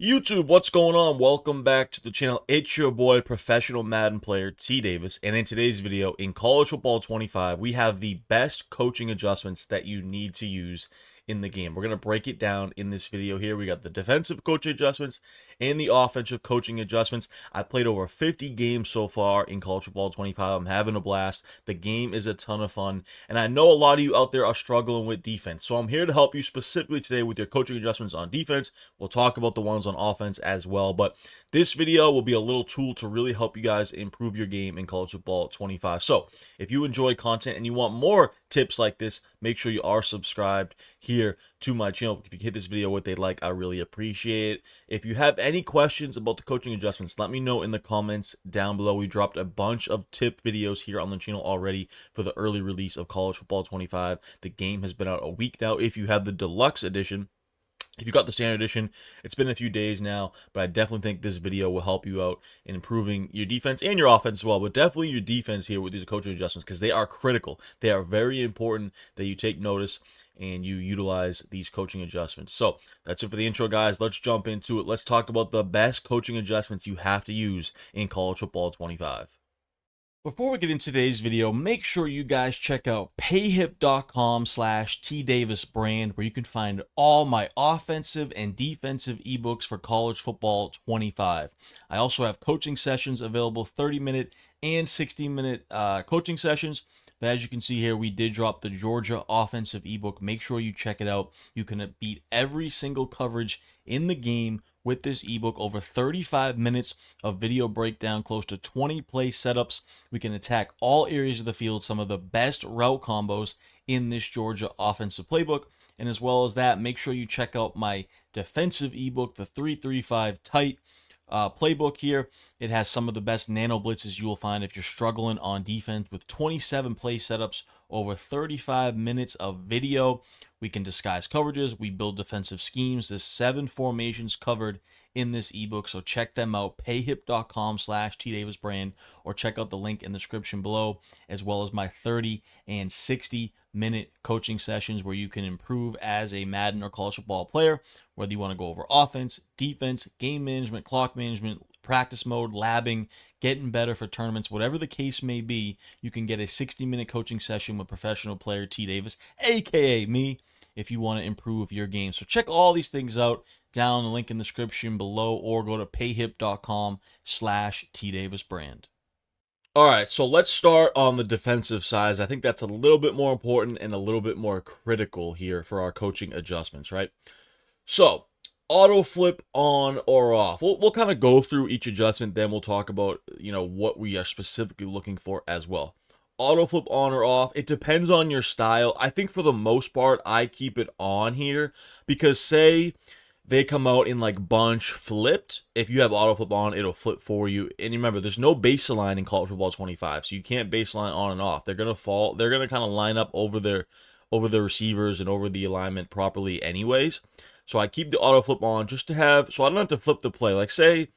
YouTube, what's going on? Welcome back to the channel. It's your boy, professional Madden player T Davis, and in today's video, in College Football 25, we have the best coaching adjustments that you need to use in the game. We're going to break it down in this video here. We got the defensive coaching adjustments and the offensive coaching adjustments. I played over 50 games so far in College Football 25. I'm having a blast. The game is a ton of fun, and I know a lot of you out there are struggling with defense, so I'm here to help you specifically today with your coaching adjustments on defense. We'll talk about the ones on offense as well, but this video will be a little tool to really help you guys improve your game in College Football 25. So if you enjoy content and you want more tips like this, make sure you are subscribed here to my channel. If you hit this video with a like, I really appreciate it. If you have any questions about the coaching adjustments, let me know in the comments down below. We dropped a bunch of tip videos here on the channel already for the early release of College Football 25. The game has been out a week now. If you have the deluxe edition, if you got the standard edition, it's been a few days now, but I definitely think this video will help you out in improving your defense and your offense as well, but definitely your defense here with these coaching adjustments because they are critical. They are very important that you take notice and you utilize these coaching adjustments. So that's it for the intro, guys. Let's jump into it. Let's talk about the best coaching adjustments you have to use in College Football 25. Before we get into today's video, make sure you guys check out payhip.com/tdavisbrand, where you can find all my offensive and defensive ebooks for College Football 25. I also have coaching sessions available, 30-minute and 60-minute coaching sessions. But as you can see here, we did drop the Georgia offensive ebook. Make sure you check it out. You can beat every single coverage in the game with this ebook. Over 35 minutes of video breakdown, close to 20 play setups. We can attack all areas of the field, some of the best route combos in this Georgia offensive playbook. And as well as that, make sure you check out my defensive ebook, the 3-3-5 tight playbook here. It has some of the best nano blitzes you will find if you're struggling on defense, with 27 play setups, over 35 minutes of video. We can disguise coverages. We build defensive schemes. There's 7 formations covered in this ebook, so check them out. payhip.com/tdavisbrand, or check out the link in the description below, as well as my 30 and 60-minute coaching sessions where you can improve as a Madden or college football player, whether you want to go over offense, defense, game management, clock management, practice mode, labbing, getting better for tournaments, whatever the case may be. You can get a 60-minute coaching session with professional player T Davis, aka me, if you want to improve your game. So check all these things out down the link in the description below, or go to payhip.com/tdavisbrand. All right, so let's start on the defensive side. I think that's a little bit more important and a little bit more critical here for our coaching adjustments, right? So auto flip on or off. We'll kind of go through each adjustment, then we'll talk about, what we are specifically looking for as well. Auto flip on or off, it depends on your style. I think for the most part, I keep it on here because, say they come out in like bunch flipped, if you have auto flip on, it'll flip for you. And remember, there's no baseline in College Football 25, so you can't baseline on and off. They're gonna fall. They're gonna kind of line up over the receivers and over the alignment properly, anyways. So I keep the auto flip on just to have, so I don't have to flip the play. Like, say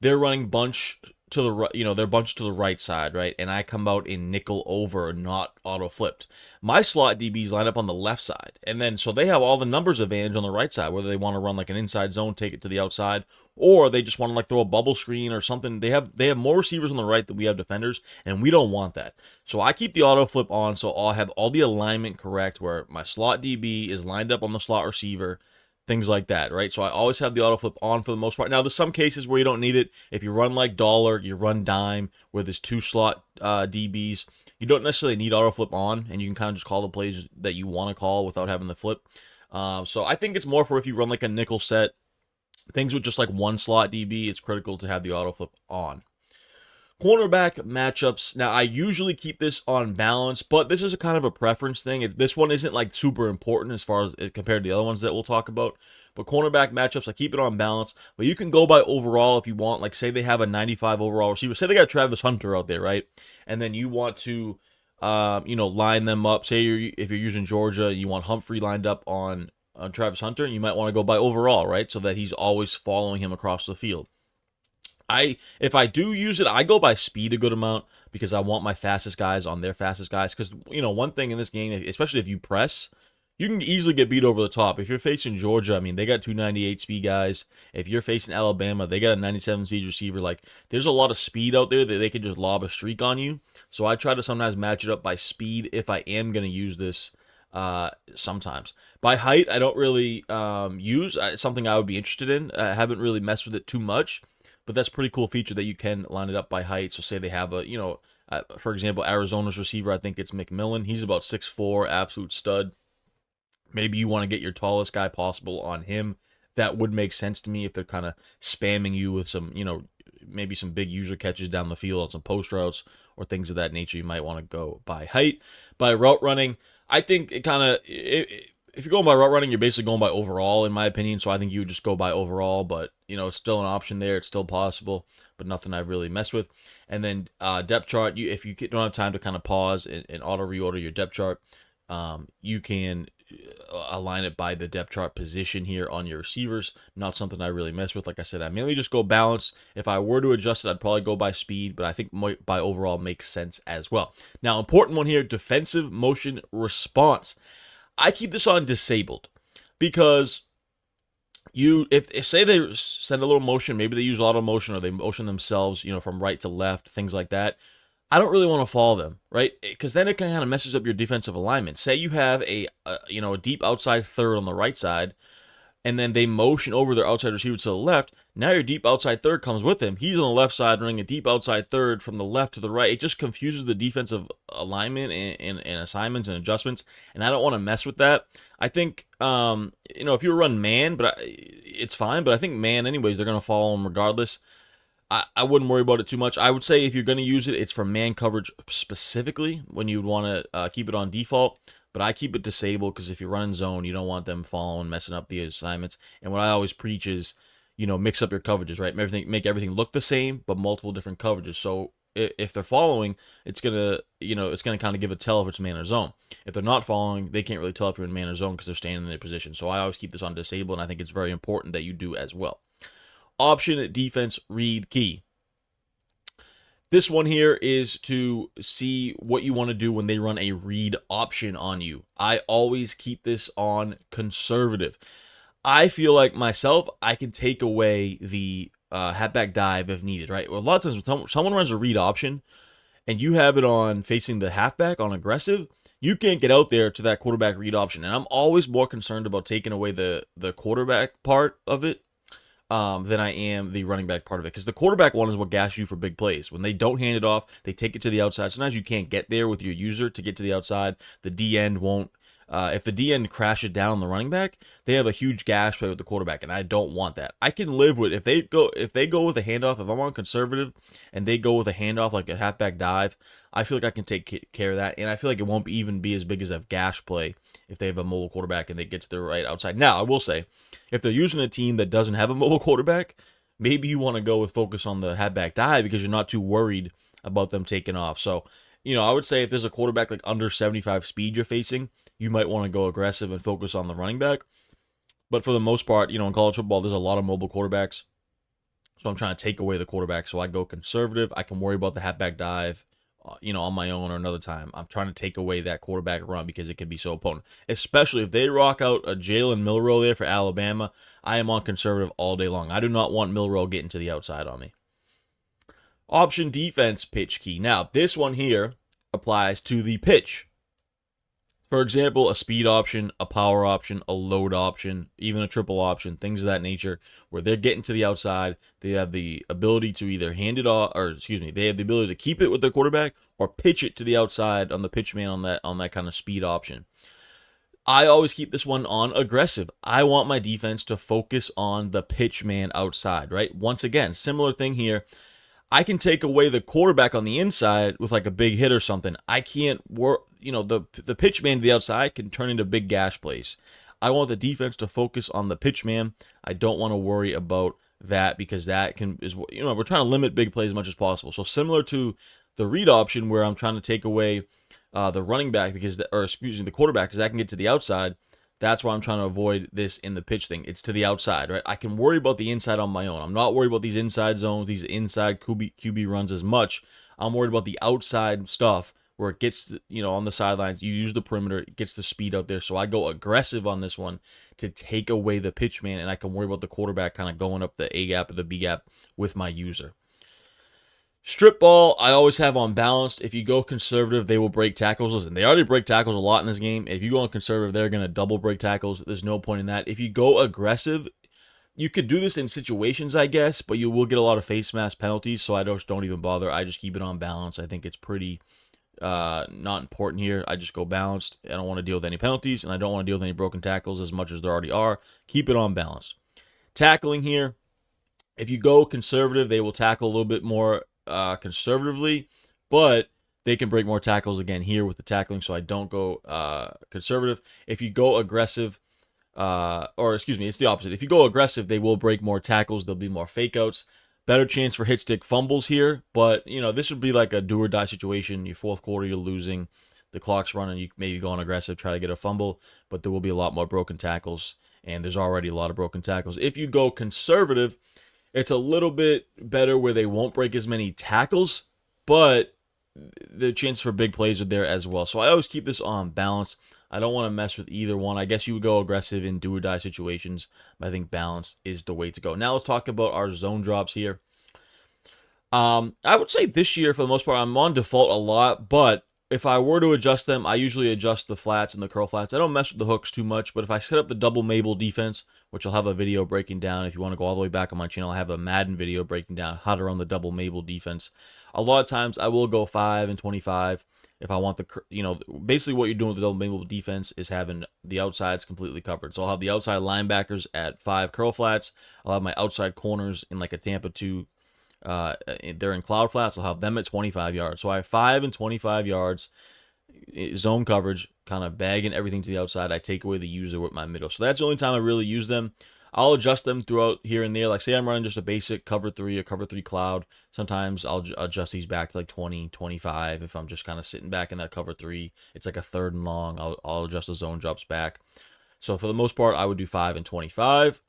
they're running bunch to the right, they're bunched to the right side, right? And I come out in nickel over, not auto flipped. My slot DBs line up on the left side, and then so they have all the numbers advantage on the right side, whether they want to run like an inside zone, take it to the outside, or they just want to like throw a bubble screen or something. They have more receivers on the right than we have defenders, and we don't want that. So I keep the auto flip on, so I'll have all the alignment correct, where my slot DB is lined up on the slot receiver, things like that, right? So I always have the auto flip on for the most part. Now, there's some cases where you don't need it. If you run like dollar, you run dime, where there's 2 slot DBs, you don't necessarily need auto flip on, and you can kind of just call the plays that you want to call without having the flip. So I think it's more for if you run like a nickel set, things with just like 1 slot DB, it's critical to have the auto flip on. Cornerback matchups. Now, I usually keep this on balance, but this is a kind of a preference thing. This one isn't like super important as far as compared to the other ones that we'll talk about. But cornerback matchups, I keep it on balance. But you can go by overall if you want. Like, say they have a 95 overall receiver. Say they got Travis Hunter out there, right? And then you want to, line them up. Say if you're using Georgia, you want Humphrey lined up on Travis Hunter, and you might want to go by overall, right? So that he's always following him across the field. If I do use it, I go by speed a good amount because I want my fastest guys on their fastest guys. Because, one thing in this game, especially if you press, you can easily get beat over the top. If you're facing Georgia, I mean, they got 298 speed guys. If you're facing Alabama, they got a 97 speed receiver. Like, there's a lot of speed out there that they can just lob a streak on you. So I try to sometimes match it up by speed if I am going to use this sometimes. By height, I don't really use. It's something I would be interested in. I haven't really messed with it too much, but that's a pretty cool feature that you can line it up by height. So say they have a, for example, Arizona's receiver, I think it's McMillan. He's about 6'4", absolute stud. Maybe you want to get your tallest guy possible on him. That would make sense to me if they're kind of spamming you with some, maybe some big user catches down the field on some post routes or things of that nature. You might want to go by height. By route running, I think it kind of, if you're going by route running, you're basically going by overall, in my opinion. So I think you would just go by overall, but, it's still an option there. It's still possible, but nothing I've really messed with. And then depth chart, if you don't have time to kind of pause and auto reorder your depth chart, you can align it by the depth chart position here on your receivers. Not something I really mess with. Like I said, I mainly just go balance. If I were to adjust it, I'd probably go by speed, but I think by overall makes sense as well. Now, important one here, defensive motion response. I keep this on disabled because if say they send a little motion, maybe they use auto motion or they motion themselves, from right to left, things like that. I don't really want to follow them, right? Because then it kind of messes up your defensive alignment. Say you have a deep outside third on the right side, and then they motion over their outside receiver to the left. Now your deep outside third comes with him. He's on the left side running a deep outside third from the left to the right. It just confuses the defensive alignment and assignments and adjustments, and I don't want to mess with that. I think, if you run man, it's fine, but I think man anyways, they're going to follow him regardless. I wouldn't worry about it too much. I would say if you're going to use it, it's for man coverage specifically when you would want to keep it on default. But I keep it disabled because if you're running zone, you don't want them following, messing up the assignments. And what I always preach is, mix up your coverages, right? Make everything look the same, but multiple different coverages. So if they're following, it's gonna kind of give a tell if it's man or zone. If they're not following, they can't really tell if you're in man or zone because they're staying in their position. So I always keep this on disabled, and I think it's very important that you do as well. Option defense read key. This one here is to see what you want to do when they run a read option on you. I always keep this on conservative. I feel like myself, I can take away the halfback dive if needed, right? Well, a lot of times when someone runs a read option and you have it on facing the halfback on aggressive, you can't get out there to that quarterback read option. And I'm always more concerned about taking away the quarterback part of it than I am the running back part of it. Because the quarterback one is what gasses you for big plays. When they don't hand it off, they take it to the outside. Sometimes you can't get there with your user to get to the outside. The D end won't. If the D end crashes down on the running back, they have a huge gash play with the quarterback, and I don't want that. I can live with if they go with a handoff. If I'm on conservative and they go with a handoff like a halfback dive, I feel like I can take care of that, and I feel like it won't even be as big as a gash play if they have a mobile quarterback and they get to the right outside. Now, I will say, if they're using a team that doesn't have a mobile quarterback, maybe you want to go with focus on the halfback dive because you're not too worried about them taking off. So, I would say if there's a quarterback like under 75 speed you're facing, you might want to go aggressive and focus on the running back. But for the most part, in college football, there's a lot of mobile quarterbacks. So I'm trying to take away the quarterback. So I go conservative. I can worry about the halfback dive, on my own or another time. I'm trying to take away that quarterback run because it can be so potent. Especially if they rock out a Jalen Milroe there for Alabama, I am on conservative all day long. I do not want Milroe getting to the outside on me. Option defense pitch key. Now, this one here applies to the pitch. For example, a speed option, a power option, a load option, even a triple option, things of that nature, where they're getting to the outside. They have the ability to either hand it off, they have the ability to keep it with their quarterback or pitch it to the outside on the pitch man on that kind of speed option. I always keep this one on aggressive. I want my defense to focus on the pitch man outside, right? Once again, similar thing here. I can take away the quarterback on the inside with like a big hit or something. I can't work, the pitch man to the outside can turn into big gash plays. I want the defense to focus on the pitch man. I don't want to worry about that because that we're trying to limit big plays as much as possible. So similar to the read option where I'm trying to take away the running back the quarterback because that can get to the outside. That's why I'm trying to avoid this in the pitch thing. It's to the outside, right? I can worry about the inside on my own. I'm not worried about these inside zones, these inside QB runs as much. I'm worried about the outside stuff where it gets, on the sidelines. You use the perimeter, it gets the speed out there. So I go aggressive on this one to take away the pitch man, and I can worry about the quarterback kind of going up the A gap or the B gap with my user. Strip ball, I always have on balanced. If you go conservative, they will break tackles. Listen, they already break tackles a lot in this game. If you go on conservative, they're going to double break tackles. There's no point in that. If you go aggressive, you could do this in situations, I guess, but you will get a lot of face mask penalties, so I don't even bother. I just keep it on balance. I think it's pretty not important here. I just go balanced. I don't want to deal with any penalties, and I don't want to deal with any broken tackles as much as there already are. Keep it on balance. Tackling here, if you go conservative, they will tackle a little bit more conservatively, but they can break more tackles again here with the tackling, so I don't go conservative. If you go aggressive, it's the opposite. If you go aggressive, they will break more tackles. There'll be more fake outs. Better chance for hit stick fumbles here, but this would be like a do or die situation. Your fourth quarter, you're losing, the clock's running, you maybe go on aggressive, try to get a fumble, but there will be a lot more broken tackles, and there's already a lot of broken tackles. If you go conservative, it's a little bit better where they won't break as many tackles, but the chance for big plays are there as well. So I always keep this on balance. I don't want to mess with either one. I guess you would go aggressive in do or die situations, but I think balance is the way to go. Now let's talk about our zone drops here. I would say this year, for the most part, I'm on default a lot, but if I were to adjust them, I usually adjust the flats and the curl flats. I don't mess with the hooks too much, but if I set up the double Mabel defense, which I'll have a video breaking down, if you want to go all the way back on my channel, I have a Madden video breaking down how to run the double Mabel defense. A lot of times I will go 5 and 25 if I want basically what you're doing with the double Mabel defense is having the outsides completely covered. So I'll have the outside linebackers at 5 curl flats. I'll have my outside corners in like a Tampa 2. They're in cloud flats. I'll have them at 25 yards. So I have 5 and 25 yards zone coverage, kind of bagging everything to the outside. I take away the user with my middle. So that's the only time I really use them. I'll adjust them throughout here and there. Like say I'm running just a basic cover 3 or cover 3 cloud. Sometimes I'll adjust these back to like 20, 25. If I'm just kind of sitting back in that cover 3, it's like a 3rd and long. I'll adjust the zone drops back. So for the most part, I would do 5 and 25.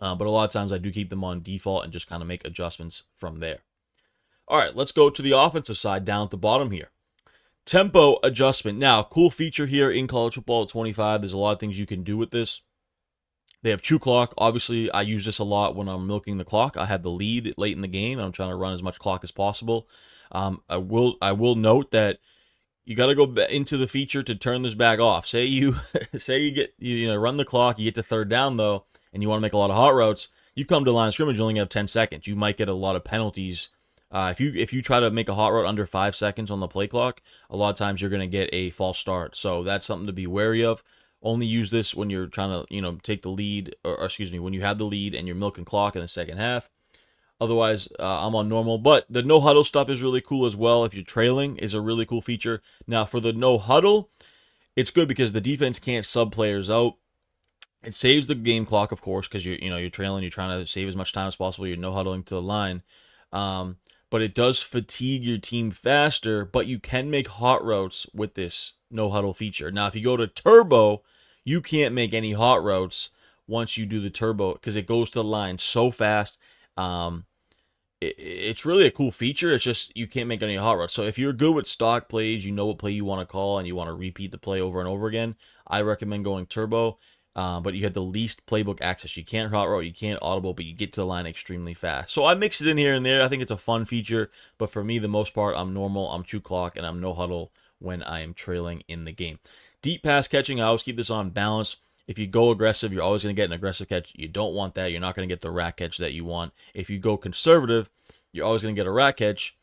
But a lot of times I do keep them on default and just kind of make adjustments from there. All right, let's go to the offensive side down at the bottom here. Tempo adjustment. Now, cool feature here in college football at 25. There's a lot of things you can do with this. They have chew clock. Obviously, I use this a lot when I'm milking the clock. I have the lead late in the game, and I'm trying to run as much clock as possible. I will note that you got to go into the feature to turn this back off. Say you run the clock, you get to 3rd down though, and you want to make a lot of hot routes. You come to the line of scrimmage, you only have 10 seconds. You might get a lot of penalties. If you try to make a hot route under 5 seconds on the play clock, a lot of times you're going to get a false start. So that's something to be wary of. Only use this when you're trying to, take the lead, when you have the lead and you're milking clock in the second half. Otherwise, I'm on normal. But the no huddle stuff is really cool as well. If you're trailing, is a really cool feature. Now for the no huddle, it's good because the defense can't sub players out. It saves the game clock, of course, because you're trailing. You're trying to save as much time as possible. You're no huddling to the line. But it does fatigue your team faster, but you can make hot routes with this no huddle feature. Now, if you go to turbo, you can't make any hot routes once you do the turbo because it goes to the line so fast. It's really a cool feature. It's just you can't make any hot routes. So if you're good with stock plays, you know what play you want to call, and you want to repeat the play over and over again, I recommend going turbo. But you have the least playbook access. You can't hot route, you can't audible, but you get to the line extremely fast. So I mix it in here and there. I think it's a fun feature, but for me, the most part, I'm normal, I'm chew clock, and I'm no huddle when I am trailing in the game. Deep pass catching, I always keep this on balance. If you go aggressive, you're always going to get an aggressive catch. You don't want that. You're not going to get the rack catch that you want. If you go conservative, you're always going to get a rack catch.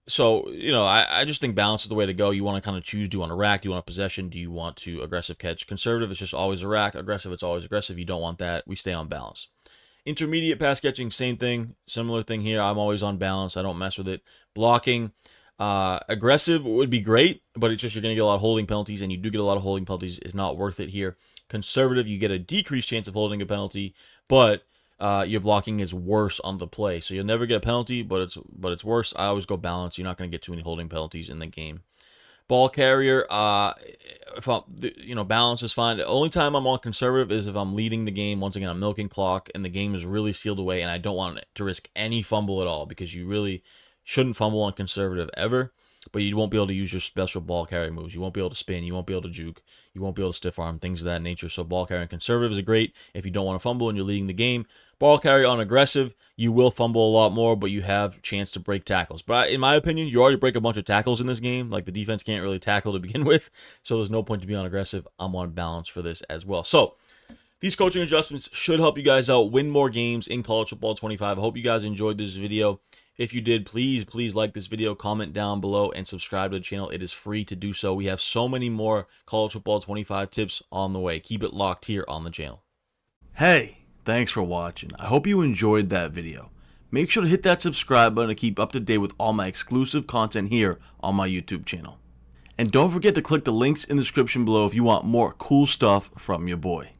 So, I just think balance is the way to go. You want to kind of choose, do you want a rack, do you want a possession, do you want to aggressive catch? Conservative, it's just always a rack. Aggressive, it's always aggressive. You don't want that. We stay on balance. Intermediate pass catching, same thing. Similar thing here. I'm always on balance. I don't mess with it. Blocking, aggressive would be great, but it's just you're going to get a lot of holding penalties, and you do get a lot of holding penalties. It's not worth it here. Conservative, you get a decreased chance of holding a penalty, but your blocking is worse on the play. So you'll never get a penalty, but it's worse. I always go balance. You're not going to get too many holding penalties in the game. Ball carrier, balance is fine. The only time I'm on conservative is if I'm leading the game. Once again, I'm milking clock, and the game is really sealed and I don't want to risk any fumble at all because you really shouldn't fumble on conservative ever. but you won't be able to use your special ball carrier moves. You won't be able to spin. You won't be able to juke. You won't be able to stiff arm, things of that nature. So ball carrier and conservative is great if you don't want to fumble and you're leading the game. Ball carrier on aggressive, you will fumble a lot more, but you have a chance to break tackles. But in my opinion, you already break a bunch of tackles in this game. Like, the defense can't really tackle to begin with, so there's no point to be on aggressive. I'm on balance for this as well. So these coaching adjustments should help you guys out, win more games in college football 25. I hope you guys enjoyed this video. If you did, please like this video, comment down below, and subscribe to the channel. It is free to do so. We have so many more college football 25 tips on the way. Keep it locked here on the channel. Hey, thanks for watching. I hope you enjoyed that video. Make sure to hit that subscribe button to keep up to date with all my exclusive content here on my YouTube channel. And don't forget to click the links in the description below if you want more cool stuff from your boy.